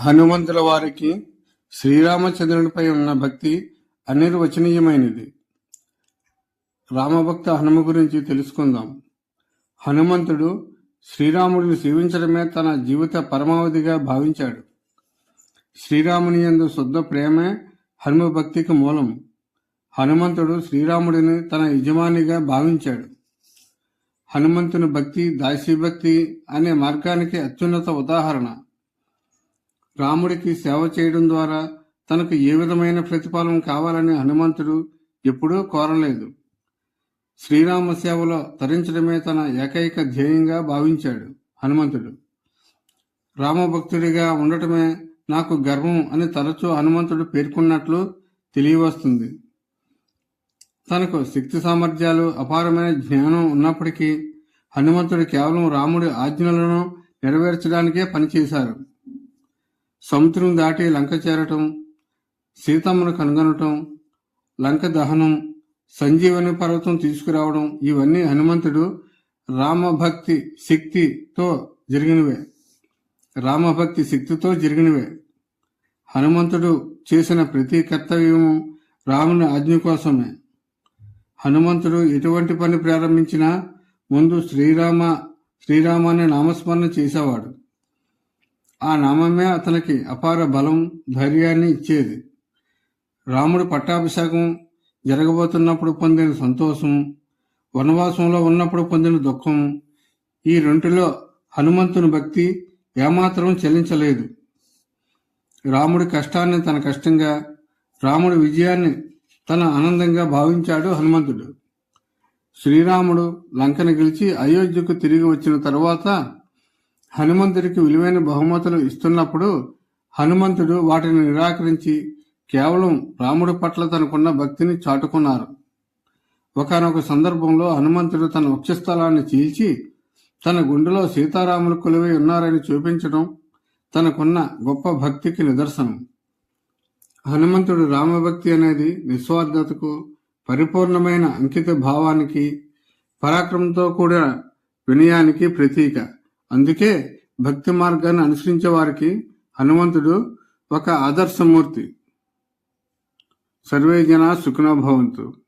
హనుమంతుల వారికి శ్రీరామచంద్రునిపై ఉన్న భక్తి అనిర్వచనీయమైనది. రామభక్త హనుమ గురించి తెలుసుకుందాం. హనుమంతుడు శ్రీరాముడిని సేవించడమే తన జీవిత పరమావధిగా భావించాడు. శ్రీరాముని యందు శుద్ధ ప్రేమే హనుమ భక్తికి మూలం. హనుమంతుడు శ్రీరాముడిని తన యజమానిగా భావించాడు. హనుమంతుని భక్తి దాసీభక్తి అనే మార్గానికి అత్యున్నత ఉదాహరణ. రాముడికి సేవ చేయడం ద్వారా తనకు ఏ విధమైన ప్రతిఫలం కావాలని హనుమంతుడు ఎప్పుడూ కోరలేదు. శ్రీరామ సేవలో తరించడమే తన ఏకైక ధ్యేయంగా భావించాడు హనుమంతుడు. రామభక్తుడిగా ఉండటమే నాకు గర్వం అని తరచూ హనుమంతుడు పేర్కొన్నట్లు తెలియవస్తుంది. తనకు శక్తి సామర్థ్యాలు అపారమైన జ్ఞానం ఉన్నప్పటికీ హనుమంతుడు కేవలం రాముడి ఆజ్ఞలను నెరవేర్చడానికే పనిచేశారు. సముద్రం దాటి లంక చేరటం, సీతమ్మను కనుగొనటం, లంక దహనం, సంజీవని పర్వతం తీసుకురావడం ఇవన్నీ హనుమంతుడు రామభక్తి శక్తితో జరిగినవే. హనుమంతుడు చేసిన ప్రతి కర్తవ్యము రాముని ఆజ్ఞ కోసమే. హనుమంతుడు ఎటువంటి పని ప్రారంభించినా ముందు శ్రీరామ అనే నామస్మరణ చేసేవాడు. ఆ నామమే అతనికి అపార బలం, ధైర్యాన్ని ఇచ్చేది. రాముడు పట్టాభిషేకం జరగబోతున్నప్పుడు పొందిన సంతోషం, వనవాసంలో ఉన్నప్పుడు పొందిన దుఃఖం, ఈ రెంటిలో హనుమంతుని భక్తి ఏమాత్రం చెల్లించలేదు. రాముడి కష్టాన్ని తన కష్టంగా, రాముడి విజయాన్ని తన ఆనందంగా భావించాడు హనుమంతుడు. శ్రీరాముడు లంకను గెలిచి అయోధ్యకు తిరిగి వచ్చిన తరువాత హనుమంతుడికి విలువైన బహుమతులు ఇస్తున్నప్పుడు హనుమంతుడు వాటిని నిరాకరించి కేవలం రాముడి పట్ల తనకున్న భక్తిని చాటుకున్నారు. ఒకానొక సందర్భంలో హనుమంతుడు తన వక్షస్థలాన్ని చీల్చి తన గుండెలో సీతారాములు కొలువై ఉన్నారని చూపించడం తనకున్న గొప్ప భక్తికి నిదర్శనం. హనుమంతుడు రామభక్తి అనేది నిస్వార్థతకు, పరిపూర్ణమైన అంకిత భావానికి, పరాక్రమంతో కూడిన వినయానికి ప్రతీక. అందుకే భక్తి మార్గాన్ని అనుసరించే వారికి హనుమంతుడు ఒక ఆదర్శమూర్తి. సర్వే జనా సుఖినో భవంతు.